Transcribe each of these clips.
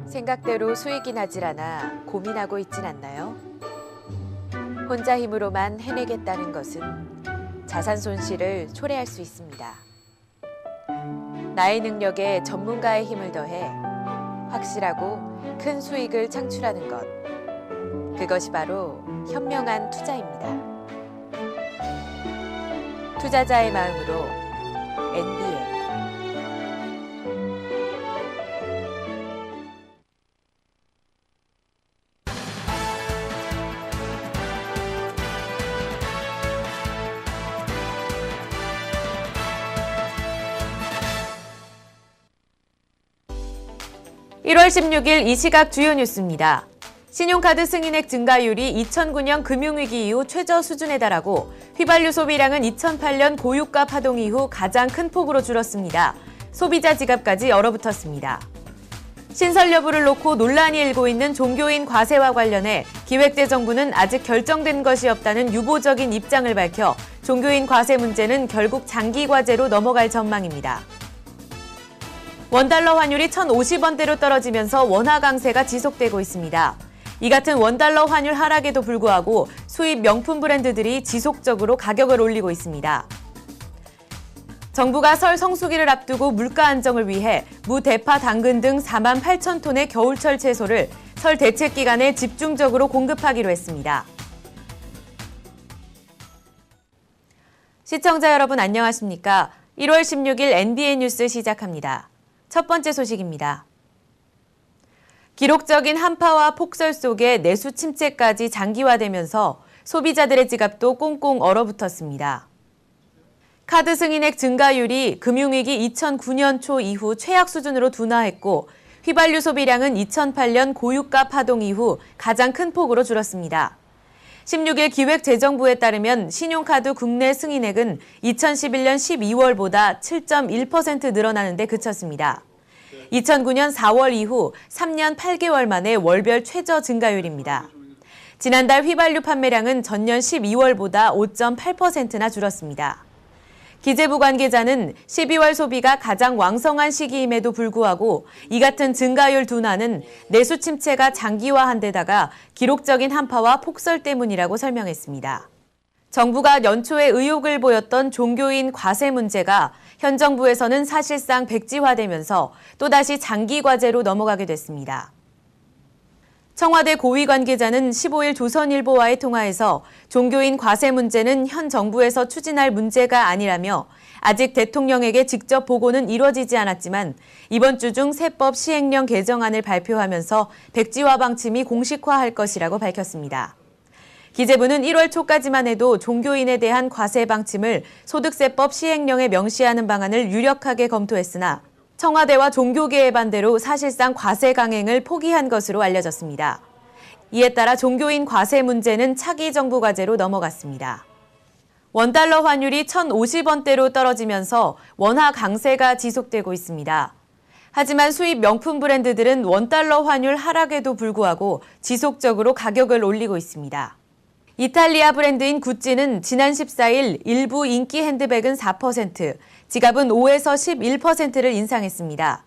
생각대로 수익이 나질 않아 고민하고 있진 않나요? 혼자 힘으로만 해내겠다는 것은 자산 손실을 초래할 수 있습니다. 나의 능력에 전문가의 힘을 더해 확실하고 큰 수익을 창출하는 것. 그것이 바로 현명한 투자입니다. 투자자의 마음으로 NBA. (1월 16일) 이 시각 주요 뉴스입니다. 신용카드 승인액 증가율이 2009년 금융위기 이후 최저 수준에 달하고 휘발유 소비량은 2008년 고유가 파동 이후 가장 큰 폭으로 줄었습니다. 소비자 지갑까지 얼어붙었습니다. 신설 여부를 놓고 논란이 일고 있는 종교인 과세와 관련해 기획재정부는 아직 결정된 것이 없다는 유보적인 입장을 밝혀 종교인 과세 문제는 결국 장기 과제로 넘어갈 전망입니다. 원달러 환율이 1,050원대로 떨어지면서 원화 강세가 지속되고 있습니다. 이 같은 원달러 환율 하락에도 불구하고 수입 명품 브랜드들이 지속적으로 가격을 올리고 있습니다. 정부가 설 성수기를 앞두고 물가 안정을 위해 무, 대파, 당근 등 4만 8천 톤의 겨울철 채소를 설 대책 기간에 집중적으로 공급하기로 했습니다. 시청자 여러분 안녕하십니까? 1월 16일 NBA 뉴스 시작합니다. 첫 번째 소식입니다. 기록적인 한파와 폭설 속에 내수 침체까지 장기화되면서 소비자들의 지갑도 꽁꽁 얼어붙었습니다. 카드 승인액 증가율이 금융위기 2009년 초 이후 최악 수준으로 둔화했고 휘발유 소비량은 2008년 고유가 파동 이후 가장 큰 폭으로 줄었습니다. 16일 기획재정부에 따르면 신용카드 국내 승인액은 2011년 12월보다 7.1% 늘어나는 데 그쳤습니다. 2009년 4월 이후 3년 8개월 만에 월별 최저 증가율입니다. 지난달 휘발유 판매량은 전년 12월보다 5.8%나 줄었습니다. 기재부 관계자는 12월 소비가 가장 왕성한 시기임에도 불구하고 이 같은 증가율 둔화는 내수 침체가 장기화한 데다가 기록적인 한파와 폭설 때문이라고 설명했습니다. 정부가 연초에 의혹을 보였던 종교인 과세 문제가 현 정부에서는 사실상 백지화되면서 또다시 장기 과제로 넘어가게 됐습니다. 청와대 고위 관계자는 15일 조선일보와의 통화에서 종교인 과세 문제는 현 정부에서 추진할 문제가 아니라며 아직 대통령에게 직접 보고는 이뤄지지 않았지만 이번 주 중 세법 시행령 개정안을 발표하면서 백지화 방침이 공식화할 것이라고 밝혔습니다. 기재부는 1월 초까지만 해도 종교인에 대한 과세 방침을 소득세법 시행령에 명시하는 방안을 유력하게 검토했으나 청와대와 종교계의 반대로 사실상 과세 강행을 포기한 것으로 알려졌습니다. 이에 따라 종교인 과세 문제는 차기 정부 과제로 넘어갔습니다. 원달러 환율이 1,050원대로 떨어지면서 원화 강세가 지속되고 있습니다. 하지만 수입 명품 브랜드들은 원달러 환율 하락에도 불구하고 지속적으로 가격을 올리고 있습니다. 이탈리아 브랜드인 구찌는 지난 14일 일부 인기 핸드백은 4%, 지갑은 5에서 11%를 인상했습니다.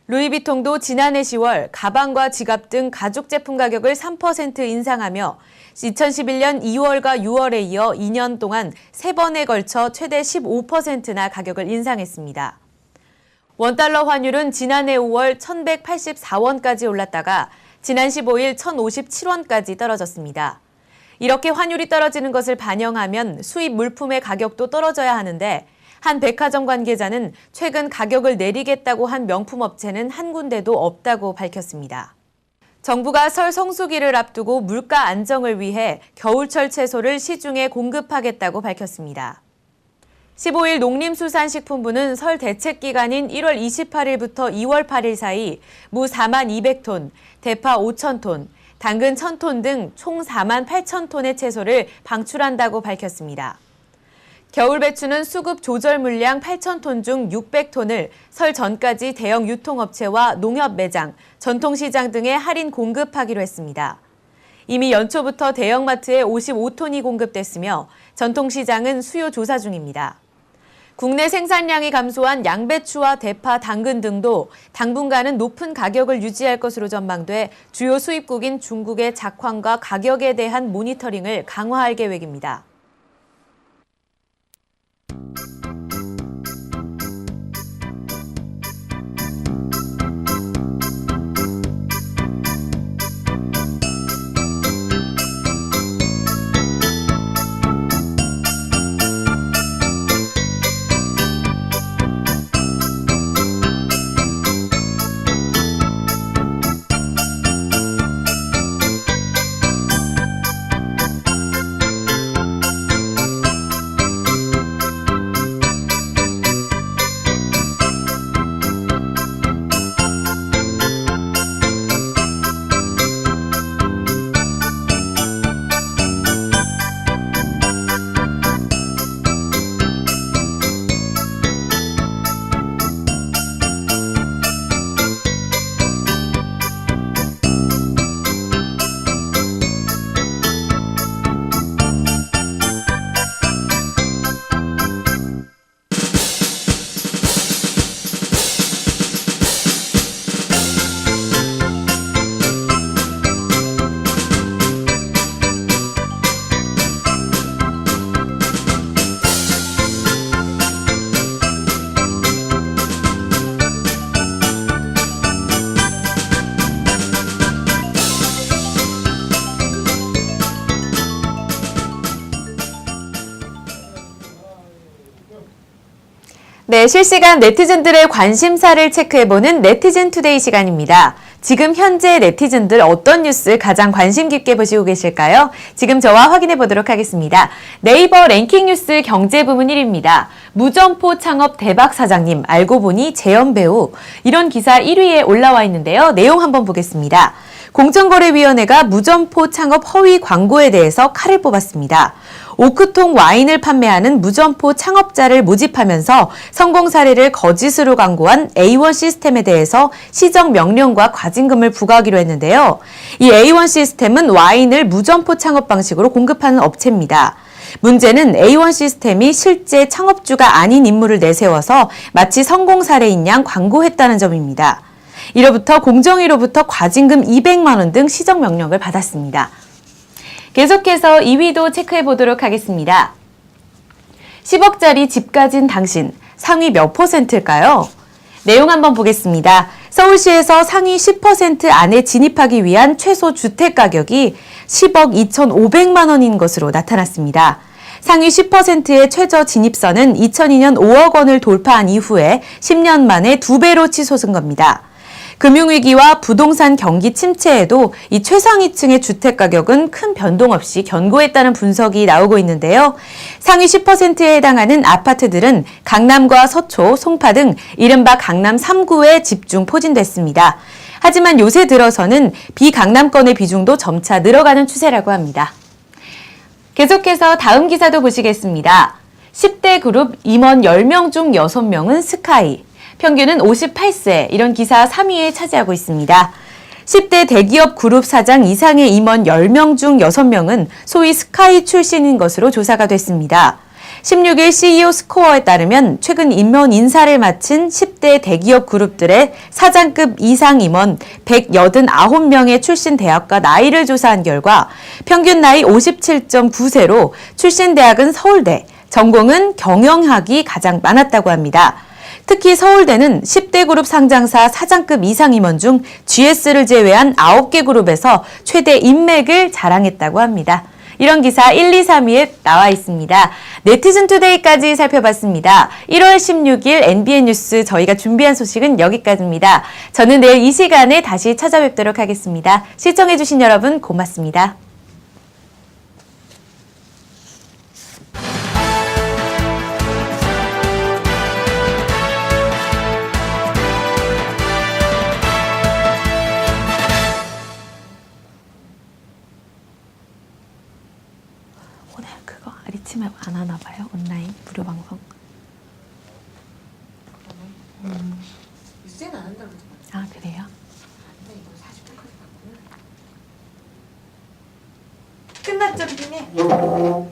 루이비통도 지난해 10월 가방과 지갑 등 가죽 제품 가격을 3% 인상하며 2011년 2월과 6월에 이어 2년 동안 3번에 걸쳐 최대 15%나 가격을 인상했습니다. 원달러 환율은 지난해 5월 1,184원까지 올랐다가 지난 15일 1,057원까지 떨어졌습니다. 이렇게 환율이 떨어지는 것을 반영하면 수입 물품의 가격도 떨어져야 하는데 한 백화점 관계자는 최근 가격을 내리겠다고 한 명품 업체는 한 군데도 없다고 밝혔습니다. 정부가 설 성수기를 앞두고 물가 안정을 위해 겨울철 채소를 시중에 공급하겠다고 밝혔습니다. 15일 농림수산식품부는 설 대책 기간인 1월 28일부터 2월 8일 사이 무 4만 200톤, 대파 5천 톤, 당근 1,000톤 등 총 4만 8천 톤의 채소를 방출한다고 밝혔습니다. 겨울 배추는 수급 조절 물량 8천 톤 중 600톤을 설 전까지 대형 유통업체와 농협 매장, 전통시장 등에 할인 공급하기로 했습니다. 이미 연초부터 대형마트에 55톤이 공급됐으며 전통시장은 수요 조사 중입니다. 국내 생산량이 감소한 양배추와 대파, 당근 등도 당분간은 높은 가격을 유지할 것으로 전망돼 주요 수입국인 중국의 작황과 가격에 대한 모니터링을 강화할 계획입니다. 네, 실시간 네티즌들의 관심사를 체크해보는 네티즌 투데이 시간입니다. 지금 현재 네티즌들 어떤 뉴스 가장 관심 깊게 보시고 계실까요? 지금 저와 확인해 보도록 하겠습니다. 네이버 랭킹 뉴스 경제 부문 1위입니다. 무점포 창업 대박 사장님 알고 보니 재연 배우, 이런 기사 1위에 올라와 있는데요. 내용 한번 보겠습니다. 공정거래위원회가 무점포 창업 허위 광고에 대해서 칼을 뽑았습니다. 오크통 와인을 판매하는 무점포 창업자를 모집하면서 성공 사례를 거짓으로 광고한 A1 시스템에 대해서 시정 명령과 과징금을 부과하기로 했는데요. 이 A1 시스템은 와인을 무점포 창업 방식으로 공급하는 업체입니다. 문제는 A1 시스템이 실제 창업주가 아닌 인물을 내세워서 마치 성공 사례인 양 광고했다는 점입니다. 이로부터 공정위로부터 과징금 200만 원 등 시정 명령을 받았습니다. 계속해서 2위도 체크해 보도록 하겠습니다. 10억짜리 집 가진 당신, 상위 몇 %일까요? 내용 한번 보겠습니다. 서울시에서 상위 10% 안에 진입하기 위한 최소 주택 가격이 10억 2,500만 원인 것으로 나타났습니다. 상위 10%의 최저 진입선은 2002년 5억 원을 돌파한 이후에 10년 만에 2배로 치솟은 겁니다. 금융위기와 부동산 경기 침체에도 이 최상위층의 주택가격은 큰 변동 없이 견고했다는 분석이 나오고 있는데요. 상위 10%에 해당하는 아파트들은 강남과 서초, 송파 등 이른바 강남 3구에 집중 포진됐습니다. 하지만 요새 들어서는 비강남권의 비중도 점차 늘어가는 추세라고 합니다. 계속해서 다음 기사도 보시겠습니다. 10대 그룹 임원 10명 중 6명은 스카이. 평균은 58세, 이런 기사 3위에 차지하고 있습니다. 10대 대기업 그룹 사장 이상의 임원 10명 중 6명은 소위 스카이 출신인 것으로 조사가 됐습니다. 16일 CEO 스코어에 따르면 최근 임원 인사를 마친 10대 대기업 그룹들의 사장급 이상 임원 189명의 출신 대학과 나이를 조사한 결과 평균 나이 57.9세로 출신 대학은 서울대, 전공은 경영학이 가장 많았다고 합니다. 특히 서울대는 10대 그룹 상장사 사장급 이상 임원 중 GS를 제외한 9개 그룹에서 최대 인맥을 자랑했다고 합니다. 이런 기사 1, 2, 3위에 나와 있습니다. 네티즌 투데이까지 살펴봤습니다. 1월 16일 NBN 뉴스 저희가 준비한 소식은 여기까지입니다. 저는 내일 이 시간에 다시 찾아뵙도록 하겠습니다. 시청해주신 여러분 고맙습니다. 오늘 그거 아리치맵 안 하나 봐요? 온라인 무료 방송. 뉴스에는 안 한다고 그러더라고요. 아 그래요? 근데 이거 40분까지 봤구나. 끝났죠, 비님?